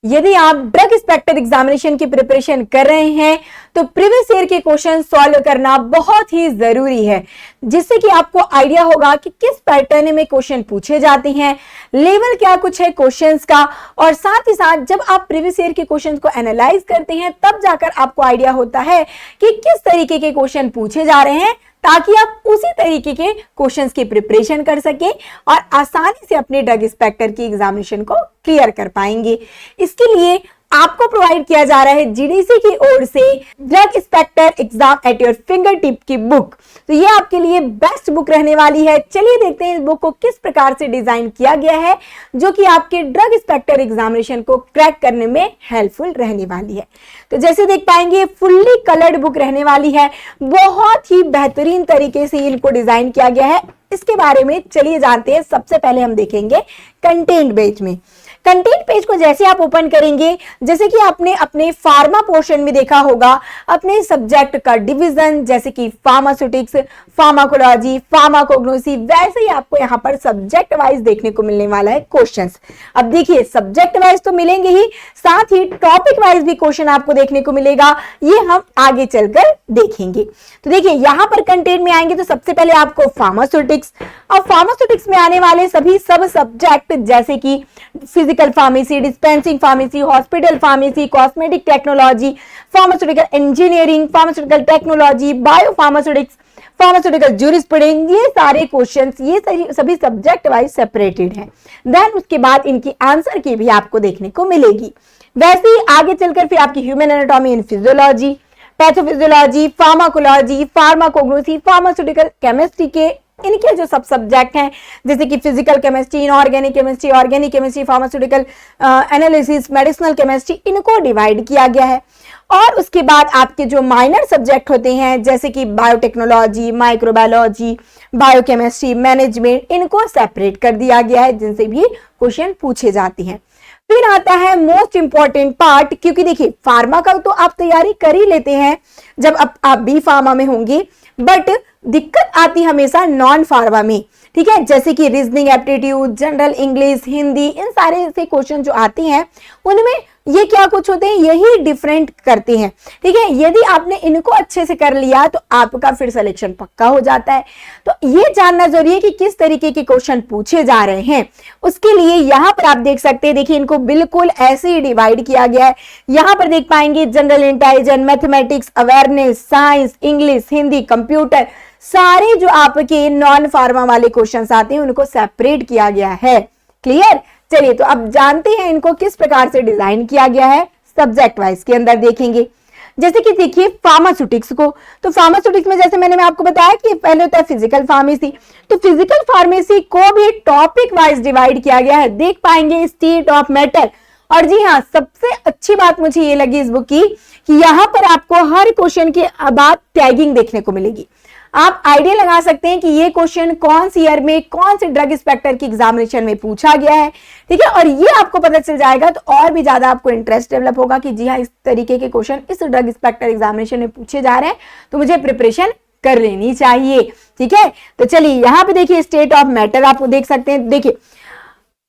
यदि आप drug inspector examination की प्रिपरेशन कर रहे हैं तो प्रीवियस ईयर के क्वेश्चन सॉल्व करना बहुत ही जरूरी है, जिससे कि आपको आइडिया होगा कि किस पैटर्न में क्वेश्चन पूछे जाते हैं, लेवल क्या कुछ है क्वेश्चंस का, और साथ ही साथ जब आप प्रीवियस ईयर के क्वेश्चंस को एनालाइज करते हैं तब जाकर आपको आइडिया होता है कि किस तरीके के क्वेश्चन पूछे जा रहे हैं, ताकि आप उसी तरीके के क्वेश्चंस की प्रिपरेशन कर सकें और आसानी से अपने ड्रग इंस्पेक्टर की एग्जामिनेशन को क्लियर कर पाएंगे। इसके लिए आपको प्रोवाइड किया जा रहा है जीडीसी की ओर से drug inspector exam at your finger tip की बुक। तो ये आपके लिए बेस्ट बुक रहने वाली है। चलिए देखते हैं इस बुक को किस प्रकार से डिजाइन किया गया है, जो कि आपके ड्रग इंस्पेक्टर एग्जामिनेशन को क्रैक करने में हेल्पफुल रहने वाली है। तो जैसे देख पाएंगे फुल्ली कलर्ड बुक रहने वाली है, बहुत ही बेहतरीन तरीके से इनको डिजाइन किया गया है। इसके बारे में चलिए जानते हैं। सबसे पहले हम देखेंगे कंटेंट पेज में। कंटेंट पेज को जैसे आप ओपन करेंगे, जैसे कि आपने अपने फार्मा पोर्शन में देखा होगा अपने सब्जेक्ट का डिवीजन, जैसे कि फार्मास्यूटिक्स, फार्माकोलॉजी, फार्माकोग्नोसी, वैसे ही आपको यहाँ पर सब्जेक्ट वाइज देखने को मिलने वाला है क्वेश्चंस। अब देखिए सब्जेक्ट वाइज तो मिलेंगे ही, साथ ही टॉपिक वाइज भी क्वेश्चन आपको देखने को मिलेगा। ये हम आगे चलकर देखेंगे। तो देखिए यहाँ पर कंटेंट में आएंगे तो सबसे पहले आपको फार्मास्यूटिक्स, और फार्मास्यूटिक्स में आने वाले सभी सब सब्जेक्ट जैसे कि physical pharmacy, dispensing pharmacy, hospital pharmacy, cosmetic technology, pharmaceutical engineering, pharmaceutical technology, bio pharmaceutics, pharmaceutical jurisprudence, ये सारे क्वेश्चंस ये सभी सब्जेक्ट वाइज सेपरेटेड हैं। देन उसके बाद इनकी आंसर की भी आपको देखने को मिलेगी। वैसे ही आगे चलकर फिर आपकी human anatomy and physiology, pathophysiology, pharmacology, pharmacognosy, pharmaceutical chemistry के इनके जो सब सब्जेक्ट हैं जैसे कि physical chemistry, inorganic chemistry, organic chemistry, pharmaceutical analysis, medicinal chemistry, इनको डिवाइड किया गया है। और उसके बाद आपके जो माइनर सब्जेक्ट होते हैं जैसे कि बायोटेक्नोलॉजी, माइक्रोबायोलॉजी, बायोकेमिस्ट्री, मैनेजमेंट, इनको सेपरेट कर दिया गया है, जिनसे भी क्वेश्चन पूछे जाते हैं। फिर आता है मोस्ट इंपॉर्टेंट पार्ट, क्योंकि देखिए फार्मा का तो आप तैयारी कर ही लेते हैं जब आप बी फार्मा में होंगे, बट दिक्कत आती हमेशा नॉन फार्मा में, ठीक है। जैसे कि reasoning aptitude, general English, Hindi, इन सारे से क्वेश्चन जो आते हैं उनमें ये क्या कुछ होते हैं, यही डिफरेंट करते हैं, ठीक है। यदि आपने इनको अच्छे से कर लिया तो आपका फिर सिलेक्शन पक्का हो जाता है। तो ये जानना जरूरी है कि किस तरीके के क्वेश्चन पूछे जा रहे हैं। उसके लिए यहाँ पर आप देख सकते हैं, देखिए इनको बिल्कुल ऐसे ही डिवाइड किया गया है। यहाँ पर देख पाएंगे general intelligence, mathematics, awareness, science, English, Hindi, computer, सारे जो आपके नॉन फार्मा वाले क्वेश्चंस आते हैं उनको सेपरेट किया गया है। क्लियर। चलिए तो अब जानते हैं इनको किस प्रकार से डिजाइन किया गया है। सब्जेक्ट वाइज के अंदर देखेंगे, जैसे कि देखिए फार्मास्यूटिक्स को, तो फार्मास्यूटिक्स में जैसे मैंने आपको बताया कि पहले होता है फिजिकल फार्मेसी, तो फिजिकल फार्मेसी को भी टॉपिक वाइज डिवाइड किया गया है। देख पाएंगे स्टेट ऑफ मैटर। और जी हाँ, सबसे अच्छी बात मुझे ये लगी इस बुक की कि यहाँ पर आपको हर क्वेश्चन के बाद टैगिंग देखने को मिलेगी। आप आइडिया लगा सकते हैं कि ये क्वेश्चन कौन सी ईयर में कौन से ड्रग इंस्पेक्टर की एग्जामिनेशन में पूछा गया है, ठीक है। और ये आपको पता चल जाएगा तो और भी ज्यादा आपको इंटरेस्ट डेवलप होगा कि जी हाँ, इस तरीके के क्वेश्चन इस ड्रग इंस्पेक्टर एग्जामिनेशन में पूछे जा रहे हैं तो मुझे प्रिपरेशन कर लेनी चाहिए, ठीक है। तो चलिए यहाँ पे देखिए स्टेट ऑफ मैटर आपको देख सकते हैं। देखिए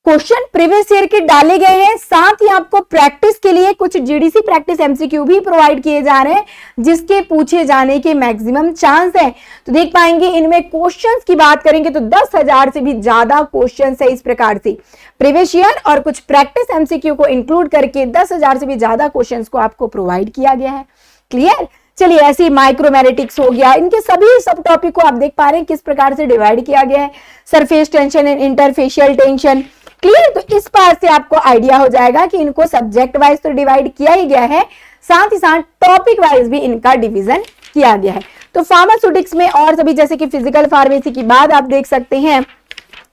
क्वेश्चन प्रीवियस ईयर के डाले गए हैं, साथ ही आपको प्रैक्टिस के लिए कुछ जीडीसी प्रैक्टिस एमसीक्यू भी प्रोवाइड किए जा रहे हैं, जिसके पूछे जाने के मैक्सिमम चांस है। तो देख पाएंगे इनमें क्वेश्चंस की बात करेंगे तो 10,000 से भी ज्यादा क्वेश्चंस है इस प्रकार से प्रीवियस ईयर, और कुछ प्रैक्टिस एमसीक्यू को इंक्लूड करके 10,000 से भी ज्यादा क्वेश्चंस को आपको प्रोवाइड किया गया है। क्लियर। चलिए ऐसे माइक्रोमेरेटिक्स हो गया, इनके सभी सब टॉपिक को आप देख पा रहे हैं किस प्रकार से डिवाइड किया गया है। Surface tension and interfacial tension. Clear. तो इस बात से आपको आइडिया हो जाएगा कि इनको सब्जेक्ट वाइज तो डिवाइड किया ही गया है, साथ ही साथ टॉपिक वाइज भी इनका डिवीजन किया गया है। तो फार्मास्यूटिक्स में और सभी जैसे कि फिजिकल फार्मेसी की बात आप देख सकते हैं,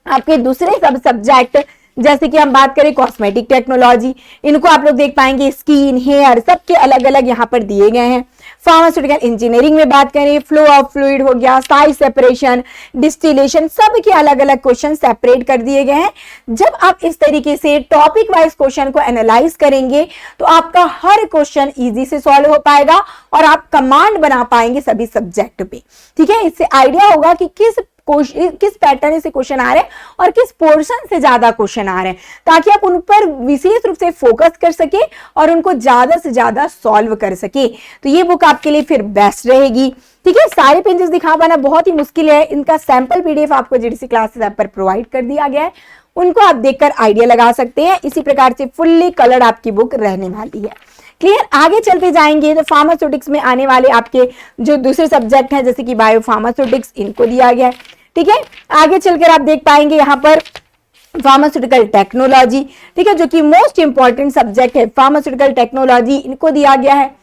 आपके दूसरे सब सब्जेक्ट जैसे कि हम बात करें कॉस्मेटिक टेक्नोलॉजी, इनको आप लोग देख पाएंगे स्किन, हेयर, सबके अलग अलग यहाँ पर दिए गए हैं। फार्मास्यूटिकल इंजीनियरिंग में बात करें फ्लो ऑफ फ्लूइड हो गया, साइज सेपरेशन, डिस्टिलेशन, सबके अलग अलग क्वेश्चन सेपरेट कर दिए गए हैं। जब आप इस तरीके से टॉपिक वाइज क्वेश्चन को एनालाइज करेंगे तो आपका हर क्वेश्चन इजी से सॉल्व हो पाएगा और आप कमांड बना पाएंगे सभी सब्जेक्ट पे, ठीक है। इससे आइडिया होगा कि किस किस पैटर्न से क्वेश्चन आ रहे हैं और किस पोर्शन से ज्यादा क्वेश्चन आ रहे हैं, ताकि आप उन पर विशेष रूप से फोकस कर सके और उनको ज्यादा से ज्यादा सॉल्व कर सके। तो ये बुक आपके लिए फिर बेस्ट रहेगी। ठीक है, सारे पेजेस दिखा पाना बहुत ही मुश्किल है। इनका सैंपल पीडीएफ आपको जीडीसी क्लासेस ऐप पर प्रोवाइड कर दिया गया है, उनको आप देखकर आइडिया लगा सकते हैं। इसी प्रकार से फुल्ली कलर्ड आपकी बुक रहने वाली है। क्लियर, आगे चलते जाएंगे तो फार्मास्यूटिक्स में आने वाले आपके जो दूसरे सब्जेक्ट हैं जैसे कि बायो फार्मास्यूटिक्स, इनको दिया गया है। ठीक है, आगे चलकर आप देख पाएंगे यहाँ पर फार्मास्यूटिकल टेक्नोलॉजी, ठीक है, जो कि मोस्ट इंपॉर्टेंट सब्जेक्ट है, फार्मास्यूटिकल टेक्नोलॉजी, इनको दिया गया है।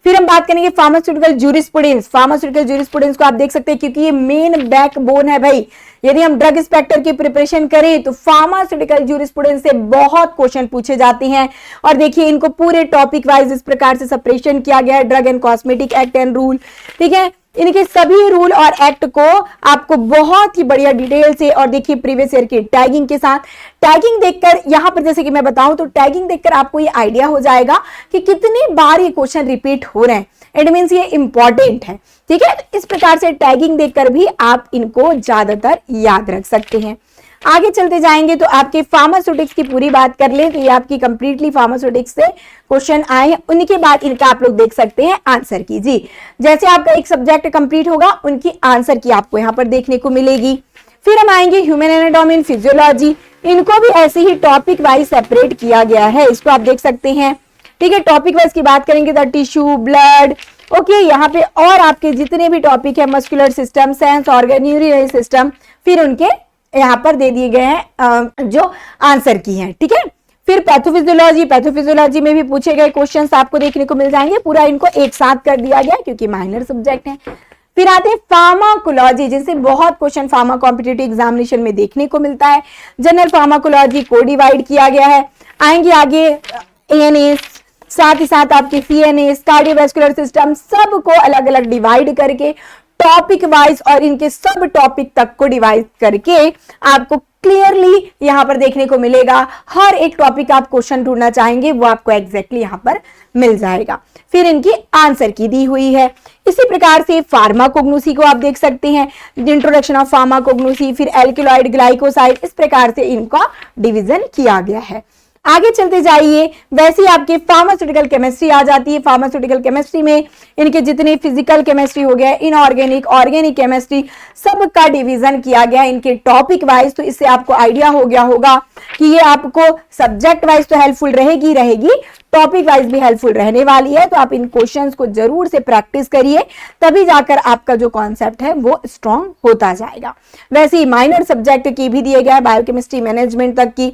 फिर हम बात करेंगे फार्मास्यूटिकल जूरिस्प्रूडेंस। फार्मास्यूटिकल जूरिस्प्रूडेंस को आप देख सकते हैं क्योंकि ये मेन बैकबोन है भाई। यदि हम ड्रग इंस्पेक्टर की प्रिपरेशन करें तो फार्मास्यूटिकल जूरिस्प्रूडेंस से बहुत क्वेश्चन पूछे जाते हैं। और देखिए इनको पूरे टॉपिक वाइज इस प्रकार से सेपरेशन किया गया है, drug and cosmetic act and rule. ठीक है, इनके सभी रूल और एक्ट को आपको बहुत ही बढ़िया डिटेल से और देखिए प्रीवियस ईयर की टैगिंग के साथ, टैगिंग देखकर यहां पर जैसे कि मैं बताऊं तो टैगिंग देखकर आपको ये आइडिया हो जाएगा कि कितनी बार ये क्वेश्चन रिपीट हो रहे हैं। इट मींस ये इंपॉर्टेंट है। ठीक है, इस प्रकार से टैगिंग देखकर भी आप इनको ज्यादातर याद रख सकते हैं। आगे चलते जाएंगे तो आपके फार्मास्यूटिक्स की पूरी बात कर लें तो ये आपकी कंप्लीटली फार्मास्यूटिक्स से क्वेश्चन आए हैं। उनके बाद इनका आप लोग देख सकते हैं आंसर की। जी, जैसे आपका एक सब्जेक्ट कंप्लीट होगा उनकी आंसर की आपको यहाँ पर देखने को मिलेगी। फिर हम आएंगे ह्यूमन एनाटॉमी एंड फिजियोलॉजी, इनको भी ऐसे ही टॉपिक वाइज सेपरेट किया गया है, इसको आप देख सकते हैं। ठीक है, टॉपिक वाइज की बात करेंगे तो टिश्यू, ब्लड, ओके, यहाँ पे और आपके जितने भी टॉपिक है, muscular system, sense organ, urinary system, फिर उनके यहाँ पर दे दिए गए हैं जो आंसर की हैं। ठीक है, फिर पैथोफिजियोलॉजी, पैथोफिजियोलॉजी में भी पूछे गए क्वेश्चंस आपको देखने को मिल जाएंगे। पूरा इनको एक साथ कर दिया गया क्योंकि माइनर सब्जेक्ट है। फिर आते हैं फार्माकोलॉजी, जिनसे बहुत क्वेश्चन फार्मा कॉम्पिटिटिव एग्जामिनेशन में देखने को मिलता है। जनरल फार्माकोलॉजी को डिवाइड किया गया है। आएंगे आगे एएनएस, साथ ही साथ आपके सीएनएस, कार्डियोवैस्कुलर सिस्टम, सबको अलग अलग डिवाइड करके टॉपिक वाइज और इनके सब टॉपिक तक को डिवाइड करके आपको क्लियरली यहां पर देखने को मिलेगा। हर एक टॉपिक आप क्वेश्चन ढूंढना चाहेंगे वो आपको एग्जैक्टली यहां पर मिल जाएगा। फिर इनकी आंसर की दी हुई है। इसी प्रकार से फार्माकोग्नोसी को आप देख सकते हैं, इंट्रोडक्शन ऑफ फार्माकोग्नोसी, फिर एल्किलॉइड, ग्लाइकोसाइड, इस प्रकार से इनका डिवीजन किया गया है। आगे चलते जाइए, वैसे ही आपके फार्मास्यूटिकल केमिस्ट्री आ जाती है। फार्मास्यूटिकल केमिस्ट्री में इनके जितने फिजिकल केमिस्ट्री हो गया, इनऑर्गेनिक, ऑर्गेनिक केमिस्ट्री, सबका डिवीजन किया गया इनके टॉपिक वाइज। तो इससे आपको आइडिया हो गया होगा कि ये आपको सब्जेक्ट वाइज तो हेल्पफुल रहेगी, टॉपिक वाइज भी हेल्पफुल रहने वाली है। तो आप इन क्वेश्चंस को जरूर से प्रैक्टिस करिए, तभी जाकर आपका जो कॉन्सेप्ट है वो स्ट्रॉन्ग होता जाएगा। वैसे ही माइनर सब्जेक्ट की भी दिए गया, बायोकेमिस्ट्री, मैनेजमेंट तक की।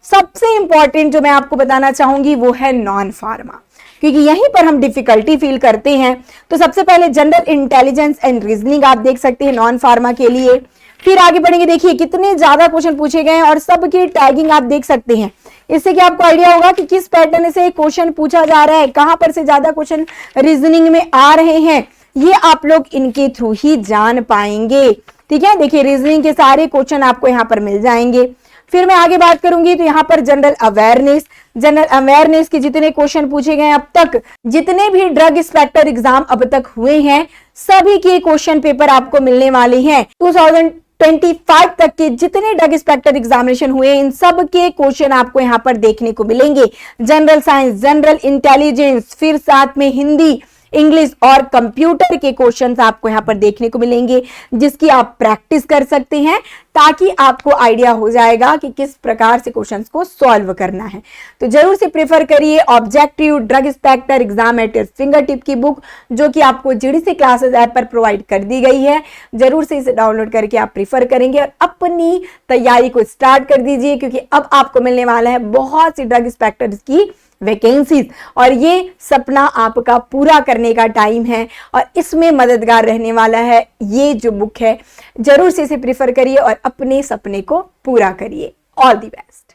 सबसे इंपॉर्टेंट जो मैं आपको बताना चाहूंगी वो है नॉन फार्मा, क्योंकि यहीं पर हम डिफिकल्टी फील करते हैं। तो सबसे पहले जनरल इंटेलिजेंस एंड रीजनिंग आप देख सकते हैं नॉन फार्मा के लिए। फिर आगे बढ़ेंगे, देखिए कितने ज्यादा क्वेश्चन पूछे गए हैं और सबकी टैगिंग आप देख सकते हैं। इससे क्या आपको आइडिया होगा कि किस पैटर्न से क्वेश्चन पूछा जा रहा है, कहां पर से ज्यादा क्वेश्चन रीजनिंग में आ रहे हैं, ये आप लोग इनके थ्रू ही जान पाएंगे। ठीक है, देखिए रीजनिंग के सारे क्वेश्चन आपको यहाँ पर मिल जाएंगे। फिर मैं आगे बात करूंगी तो यहाँ पर जनरल अवेयरनेस के जितने क्वेश्चन पूछे गए अब तक, जितने भी ड्रग इंस्पेक्टर एग्जाम अब तक हुए हैं, सभी के क्वेश्चन पेपर आपको मिलने वाले हैं। 2025 तक के जितने ड्रग इंस्पेक्टर एग्जामिनेशन हुए इन सब के क्वेश्चन आपको यहाँ पर देखने को मिलेंगे। जनरल साइंस, जनरल इंटेलिजेंस, फिर साथ में हिंदी, इंग्लिश और कंप्यूटर के क्वेश्चंस आपको यहाँ पर देखने को मिलेंगे, जिसकी आप प्रैक्टिस कर सकते हैं ताकि आपको आइडिया हो जाएगा कि किस प्रकार से क्वेश्चंस को सॉल्व करना है। तो जरूर से प्रेफर करिए objective drug inspector exam at finger tip की बुक, जो कि आपको जीडीसी क्लासेस ऐप पर प्रोवाइड कर दी गई है। जरूर से इसे डाउनलोड करके आप प्रेफर करेंगे और अपनी तैयारी को स्टार्ट कर दीजिए, क्योंकि अब आपको मिलने वाला है बहुत सी ड्रग इंस्पेक्टर्स की वैकेंसीज और ये सपना आपका पूरा करने का टाइम है और इसमें मददगार रहने वाला है ये जो बुक है। जरूर से इसे प्रेफर करिए और अपने सपने को पूरा करिए। All the best.